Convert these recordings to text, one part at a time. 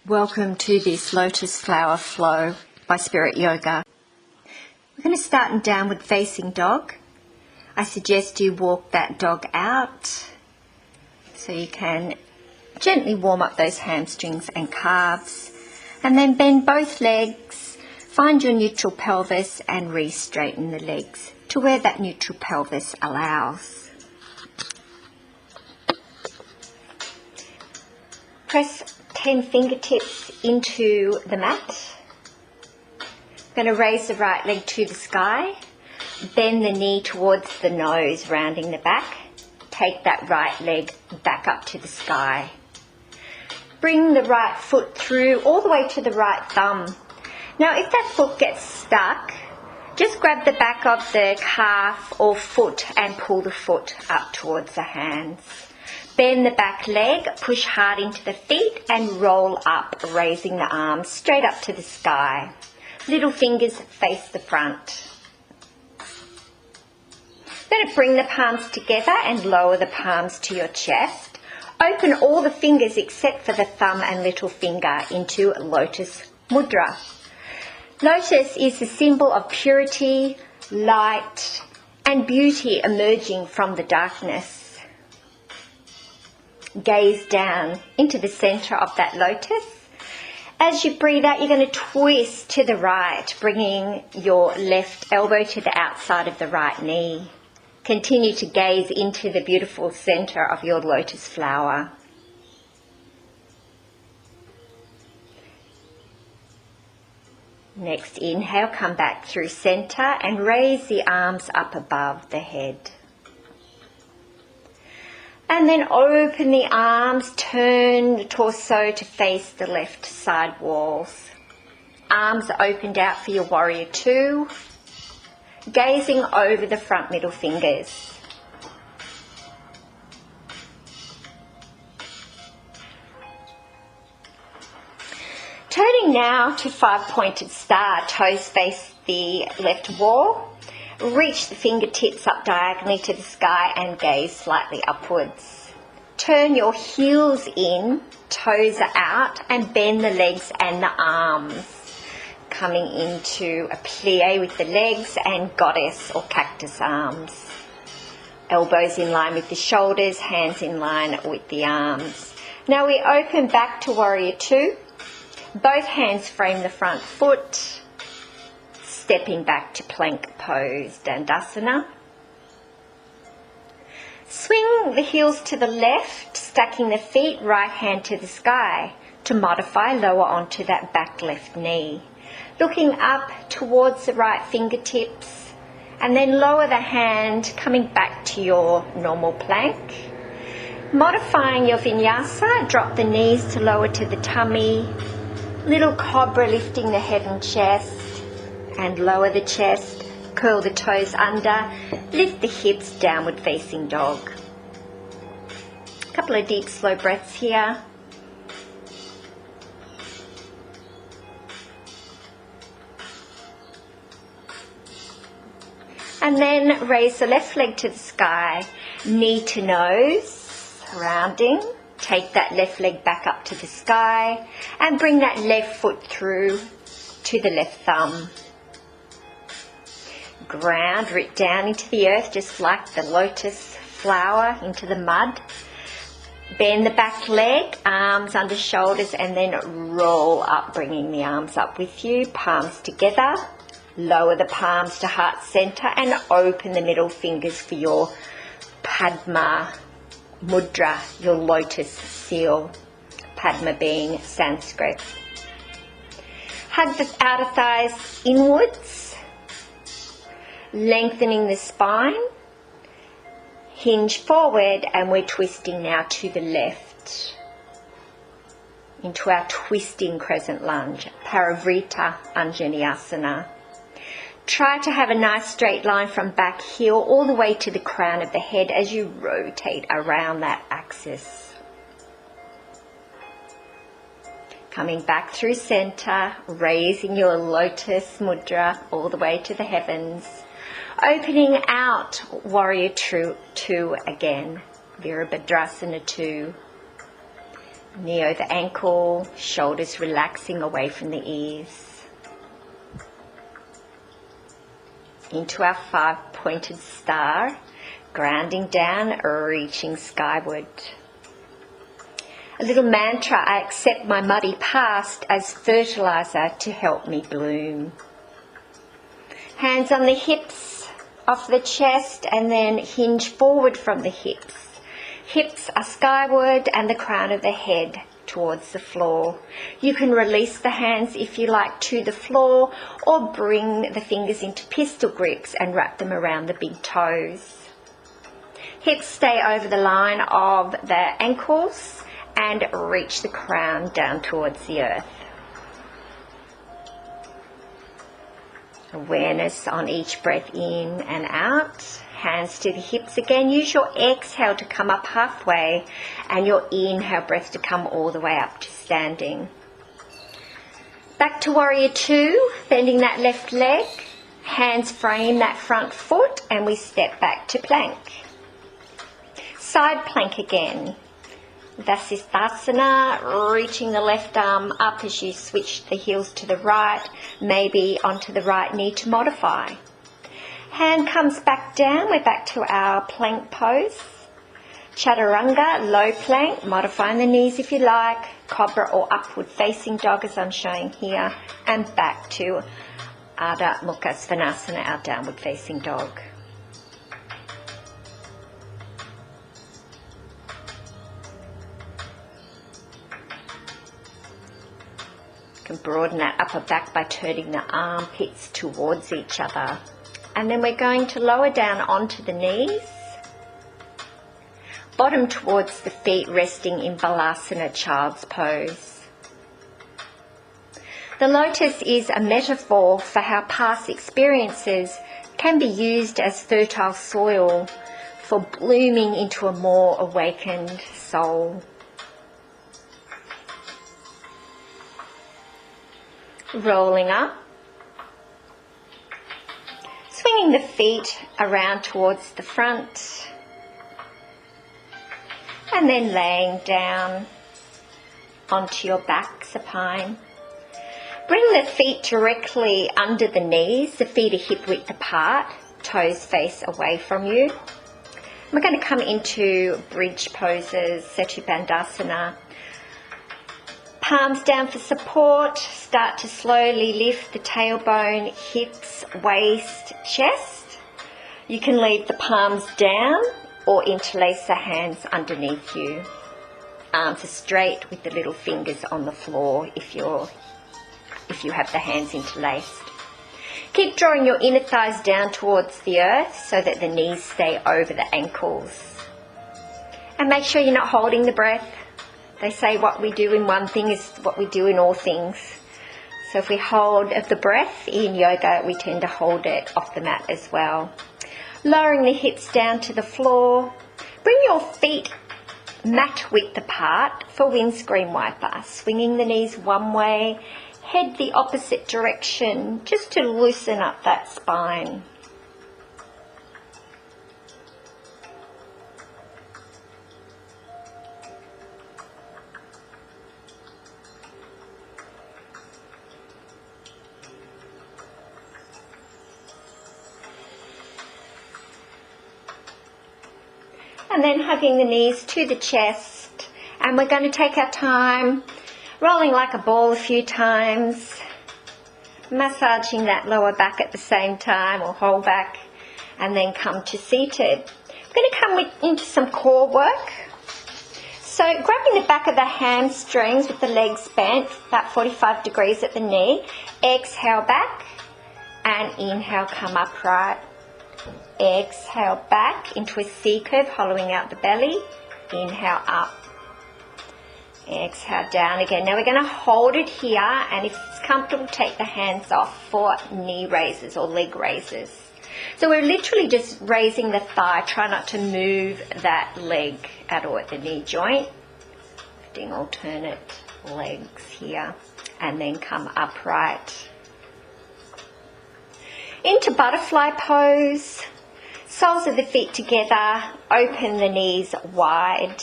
Welcome to this Lotus Flower Flow by Spirit Yoga. We're going to start in downward facing dog. I suggest you walk that dog out so you can gently warm up those hamstrings and calves, and then bend both legs, find your neutral pelvis and re-straighten the legs to where that neutral pelvis allows. Press 10 fingertips into the mat. I'm going to raise the right leg to the sky, bend the knee towards the nose, rounding the back. Take that right leg back up to the sky. Bring the right foot through all the way to the right thumb. Now if that foot gets stuck, just grab the back of the calf or foot and pull the foot up towards the hands. Bend the back leg, push hard into the feet and roll up, raising the arms straight up to the sky. Little fingers face the front. Then bring the palms together and lower the palms to your chest. Open all the fingers except for the thumb and little finger into Lotus Mudra. Lotus is the symbol of purity, light and beauty emerging from the darkness. Gaze down into the center of that lotus. As you breathe out, you're going to twist to the right, bringing your left elbow to the outside of the right knee. Continue to gaze into the beautiful center of your lotus flower. Next inhale, come back through center and raise the arms up above the head. And then open the arms, turn the torso to face the left side walls. Arms opened out for your warrior two, gazing over the front middle fingers. Turning now to five-pointed star, toes face the left wall. Reach the fingertips up diagonally to the sky and gaze slightly upwards. Turn your heels in, toes are out, and bend the legs and the arms. Coming into a plie with the legs and goddess or cactus arms. Elbows in line with the shoulders, hands in line with the arms. Now we open back to warrior two. Both hands frame the front foot. Stepping back to plank pose, Dandasana. Swing the heels to the left, stacking the feet, right hand to the sky. To modify, lower onto that back left knee. Looking up towards the right fingertips, and then lower the hand, coming back to your normal plank. Modifying your vinyasa, drop the knees to lower to the tummy. Little cobra lifting the head and chest. And lower the chest, curl the toes under, lift the hips, downward facing dog. A couple of deep slow breaths here. And then raise the left leg to the sky, knee to nose, rounding. Take that left leg back up to the sky and bring that left foot through to the left thumb. Ground, root down into the earth, just like the lotus flower into the mud. Bend the back leg, arms under shoulders, and then roll up, bringing the arms up with you. Palms together. Lower the palms to heart center and open the middle fingers for your Padma Mudra, your Lotus Seal. Padma being Sanskrit. Hug the outer thighs inwards. Lengthening the spine, hinge forward, and we're twisting now to the left into our twisting crescent lunge, Prassarita Anjenyasana. Try to have a nice straight line from back heel all the way to the crown of the head as you rotate around that axis. Coming back through center, raising your Lotus Mudra all the way to the heavens. Opening out, warrior two again, Virabhadrasana 2. knee over ankle, shoulders relaxing away from the ears. Into our 5-pointed star, grounding down, reaching skyward. A little mantra: I accept my muddy past as fertilizer to help me bloom. Hands on the hips, off the chest, and then hinge forward from the hips. Hips are skyward and the crown of the head towards the floor. You can release the hands if you like to the floor, or bring the fingers into pistol grips and wrap them around the big toes. Hips stay over the line of the ankles and reach the crown down towards the earth. Awareness on each breath in and out. Hands to the hips again. Use your exhale to come up halfway and your inhale breath to come all the way up to standing. Back to warrior two, bending that left leg. Hands frame that front foot and we step back to plank. Side plank again. Vikasita, reaching the left arm up as you switch the heels to the right, maybe onto the right knee to modify. Hand comes back down, we're back to our plank pose. Chaturanga, low plank, modifying the knees if you like, cobra or upward facing dog as I'm showing here, and back to Adho Mukha Svanasana, our downward facing dog. You can broaden that upper back by turning the armpits towards each other. And then we're going to lower down onto the knees, bottom towards the feet, resting in Balasana, child's pose. The lotus is a metaphor for how past experiences can be used as fertile soil for blooming into a more awakened soul. Rolling up. Swinging the feet around towards the front and then laying down onto your back supine. Bring the feet directly under the knees, the feet are hip width apart, toes face away from you. We're going to come into bridge poses, Setu Bandha Sarvangasana. Palms down for support. Start to slowly lift the tailbone, hips, waist, chest. You can leave the palms down or interlace the hands underneath you. Arms are straight with the little fingers on the floor if you have the hands interlaced. Keep drawing your inner thighs down towards the earth so that the knees stay over the ankles. And make sure you're not holding the breath. They say what we do in one thing is what we do in all things. So if we hold the breath in yoga, we tend to hold it off the mat as well. Lowering the hips down to the floor. Bring your feet mat width apart for windscreen wiper. Swinging the knees one way, head the opposite direction, just to loosen up that spine. And then hugging the knees to the chest. And we're going to take our time, rolling like a ball a few times, massaging that lower back at the same time, or whole back, and then come to seated. We're going to come into some core work. So grabbing the back of the hamstrings with the legs bent, about 45 degrees at the knee. Exhale back and inhale, come upright. Exhale back into a C curve, hollowing out the belly. Inhale up. Exhale down again. Now we're going to hold it here, and if it's comfortable, take the hands off for knee raises or leg raises. So we're literally just raising the thigh. Try not to move that leg at all at the knee joint. Lifting alternate legs here, and then come upright. Into butterfly pose. Soles of the feet together, open the knees wide.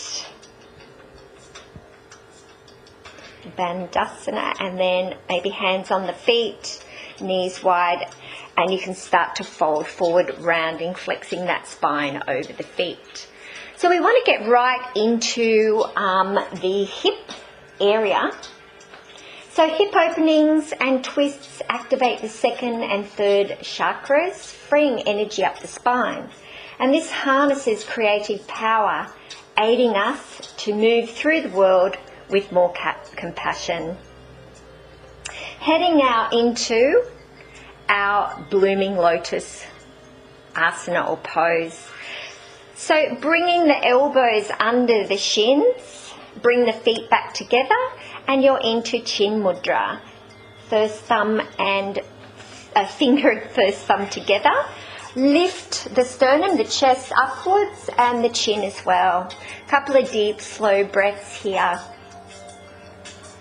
Bandhasana, and then maybe hands on the feet, knees wide, and you can start to fold forward, rounding, flexing that spine over the feet. So we want to get right into the hip area. So hip openings and twists activate the second and third chakras, freeing energy up the spine. And this harnesses creative power, aiding us to move through the world with more compassion. Heading now into our Blooming Lotus asana or pose. So bringing the elbows under the shins, bring the feet back together, and you're into chin mudra. First thumb and finger and first thumb together. Lift the sternum, the chest upwards, and the chin as well. A couple of deep, slow breaths here.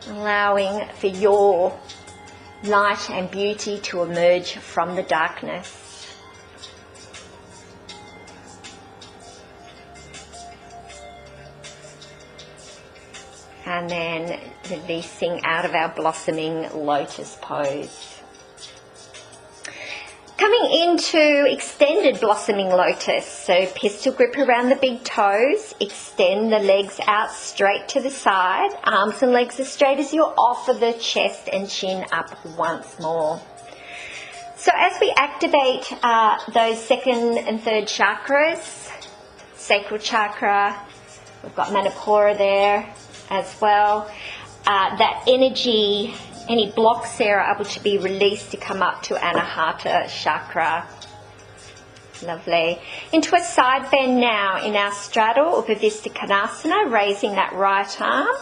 Allowing for your light and beauty to emerge from the darkness. And then releasing out of our Blossoming Lotus Pose. Coming into extended Blossoming Lotus, so pistol grip around the big toes, extend the legs out straight to the side, arms and legs as straight as you offer the chest and chin up once more. So as we activate those second and third chakras, sacral chakra, we've got Manipura there as well, that energy, any blocks there are able to be released to come up to Anahata chakra. Lovely. Into a side bend now in our straddle, Upavishta Konasana, raising that right arm,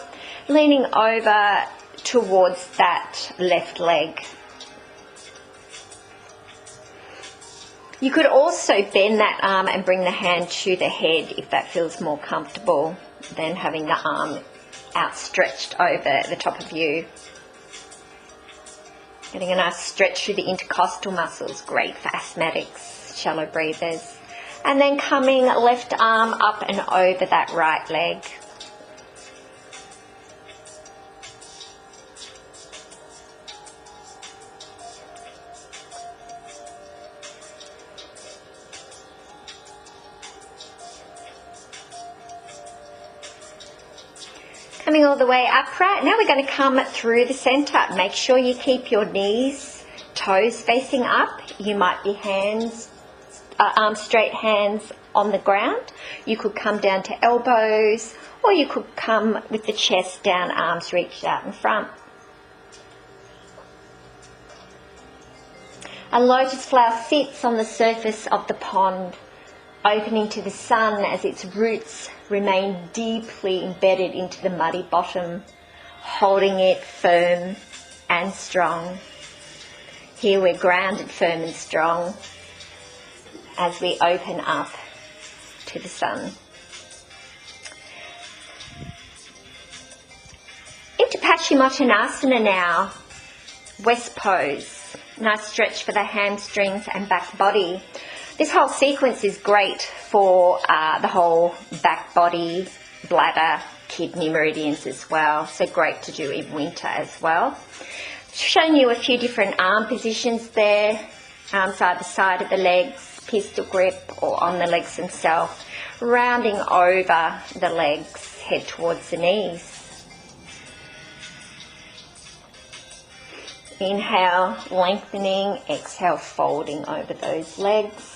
leaning over towards that left leg. You could also bend that arm and bring the hand to the head if that feels more comfortable than having the arm outstretched over the top of you. Getting a nice stretch through the intercostal muscles, great for asthmatics, shallow breathers. And then coming left arm up and over that right leg. Coming all the way upright. Now we're going to come through the centre. Make sure you keep your knees, toes facing up. You might be arms straight, hands on the ground. You could come down to elbows, or you could come with the chest down, arms reached out in front. A lotus flower sits on the surface of the pond, opening to the sun as its roots remain deeply embedded into the muddy bottom, holding it firm and strong. Here we're grounded firm and strong as we open up to the sun. Into Paschimottanasana now, West Pose. Nice stretch for the hamstrings and back body. This whole sequence is great for the whole back body, bladder, kidney meridians as well. So great to do in winter as well. Showing you a few different arm positions there. Arms either side of the legs, pistol grip, or on the legs themselves. Rounding over the legs, head towards the knees. Inhale, lengthening. Exhale, folding over those legs.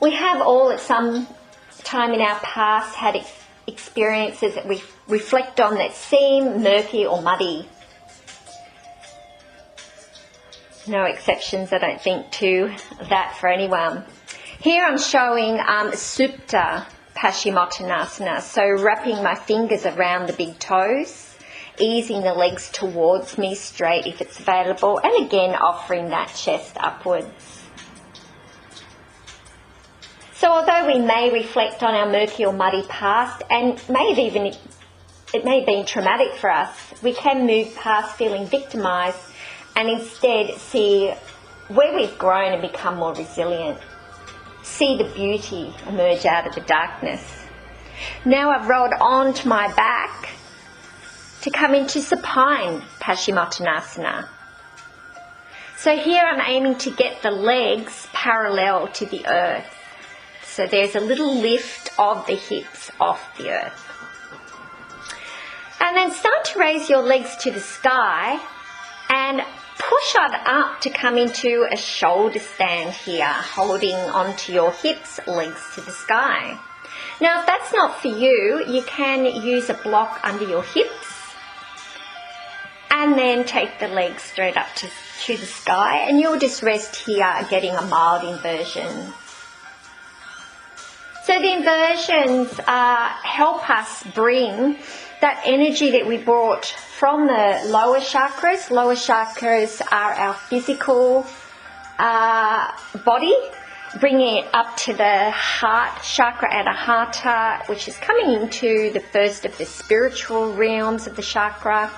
We have all at some time in our past had experiences that we reflect on that seem murky or muddy. No exceptions, I don't think, to that for anyone. Here I'm showing Supta Paschimottanasana, so wrapping my fingers around the big toes, easing the legs towards me straight if it's available, and again offering that chest upwards. So although we may reflect on our murky or muddy past, and it may have been traumatic for us, we can move past feeling victimised and instead see where we've grown and become more resilient. see the beauty emerge out of the darkness. Now I've rolled onto my back to come into supine Paschimottanasana. So here I'm aiming to get the legs parallel to the earth. So there's a little lift of the hips off the earth. And then start to raise your legs to the sky and push on up to come into a shoulder stand here, holding onto your hips, legs to the sky. Now if that's not for you, you can use a block under your hips and then take the legs straight up to the sky, and you'll just rest here getting a mild inversion. So the inversions help us bring that energy that we brought from the lower chakras. Lower chakras are our physical body, bringing it up to the heart chakra Anahata, which is coming into the first of the spiritual realms of the chakra.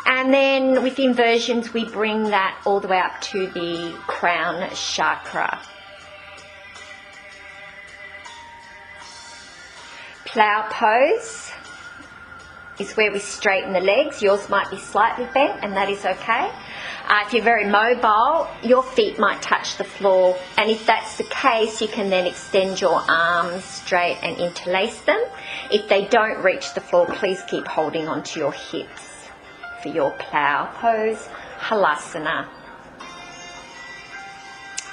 And then with the inversions, we bring that all the way up to the crown chakra. Plow pose is where we straighten the legs. Yours might be slightly bent, and that is okay. If you're very mobile, your feet might touch the floor, and if that's the case, you can then extend your arms straight and interlace them. If they don't reach the floor, please keep holding onto your hips for your plow pose, halasana.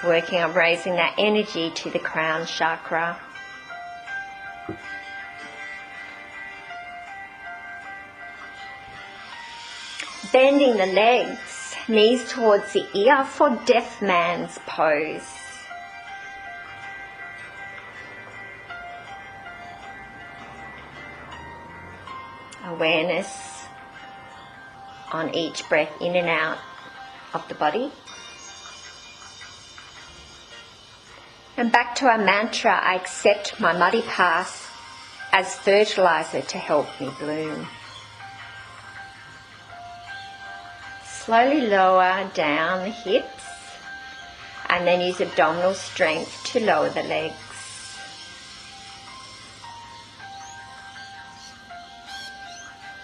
Working on raising that energy to the crown chakra. Bending the legs, knees towards the ear for deaf man's pose. Awareness on each breath in and out of the body. And back to our mantra, I accept my muddy past as fertilizer to help me bloom. Slowly lower down the hips and then use abdominal strength to lower the legs.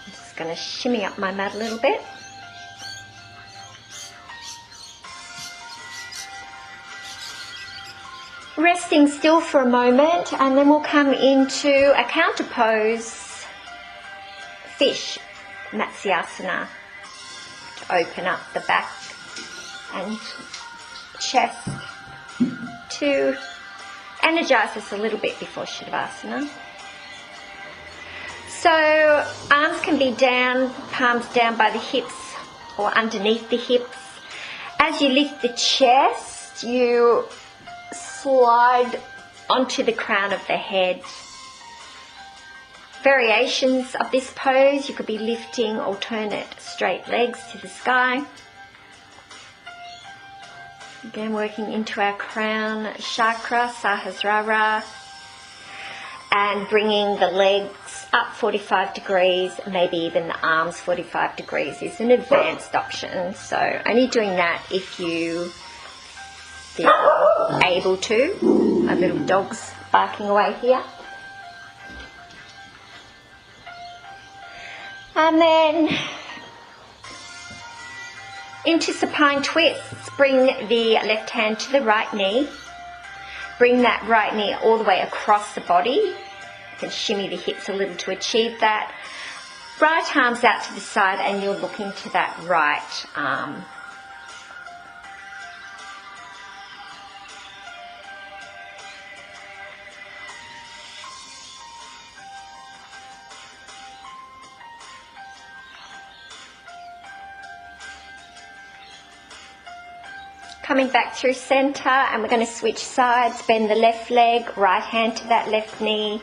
I'm just going to shimmy up my mat a little bit. Resting still for a moment, and then we'll come into a counter pose, fish, Matsyasana. Open up the back and chest to energize us a little bit before Shavasana. So arms can be down, palms down by the hips or underneath the hips. As you lift the chest, you slide onto the crown of the head. Variations of this pose, you could be lifting alternate straight legs to the sky. Again, working into our crown chakra, Sahasrara, and bringing the legs up 45 degrees, maybe even the arms 45 degrees is an advanced option. So only doing that if you feel able to. My little dog's barking away here. And then into supine twists. Bring the left hand to the right knee. Bring that right knee all the way across the body. You can shimmy the hips a little to achieve that. Right arm's out to the side and you're looking to that right arm. Coming back through centre, and we're going to switch sides, bend the left leg, right hand to that left knee,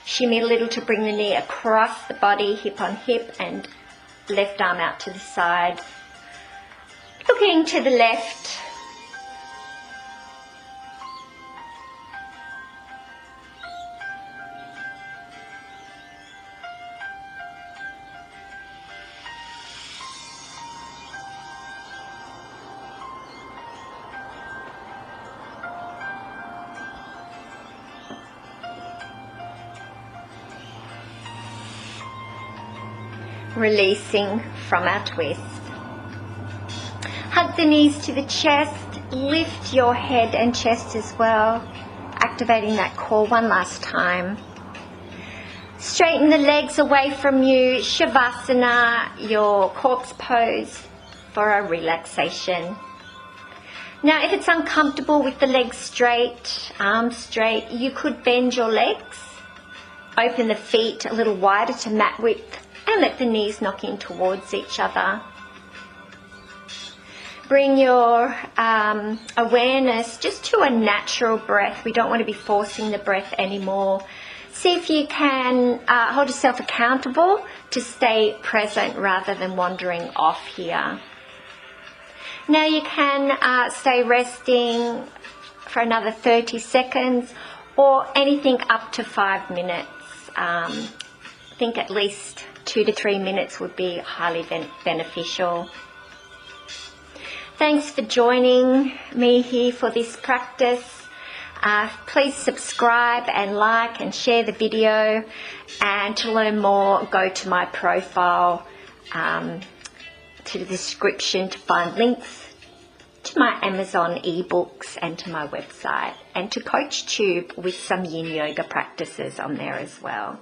shimmy a little to bring the knee across the body, hip on hip, and left arm out to the side, looking to the left. releasing from our twist. Hug the knees to the chest, lift your head and chest as well, activating that core one last time. Straighten the legs away from you, Shavasana, your corpse pose for a relaxation. Now if it's uncomfortable with the legs straight, arms straight, you could bend your legs, open the feet a little wider to mat width and let the knees knock in towards each other. Bring your awareness just to a natural breath. We don't want to be forcing the breath anymore. See if you can hold yourself accountable to stay present rather than wandering off here. Now you can stay resting for another 30 seconds or anything up to 5 minutes. I think at least 2 to 3 minutes would be highly beneficial. Thanks for joining me here for this practice. Please subscribe and like and share the video, and to learn more go to my profile, to the description to find links to my Amazon ebooks and to my website, and to CoachTube with some yin yoga practices on there as well.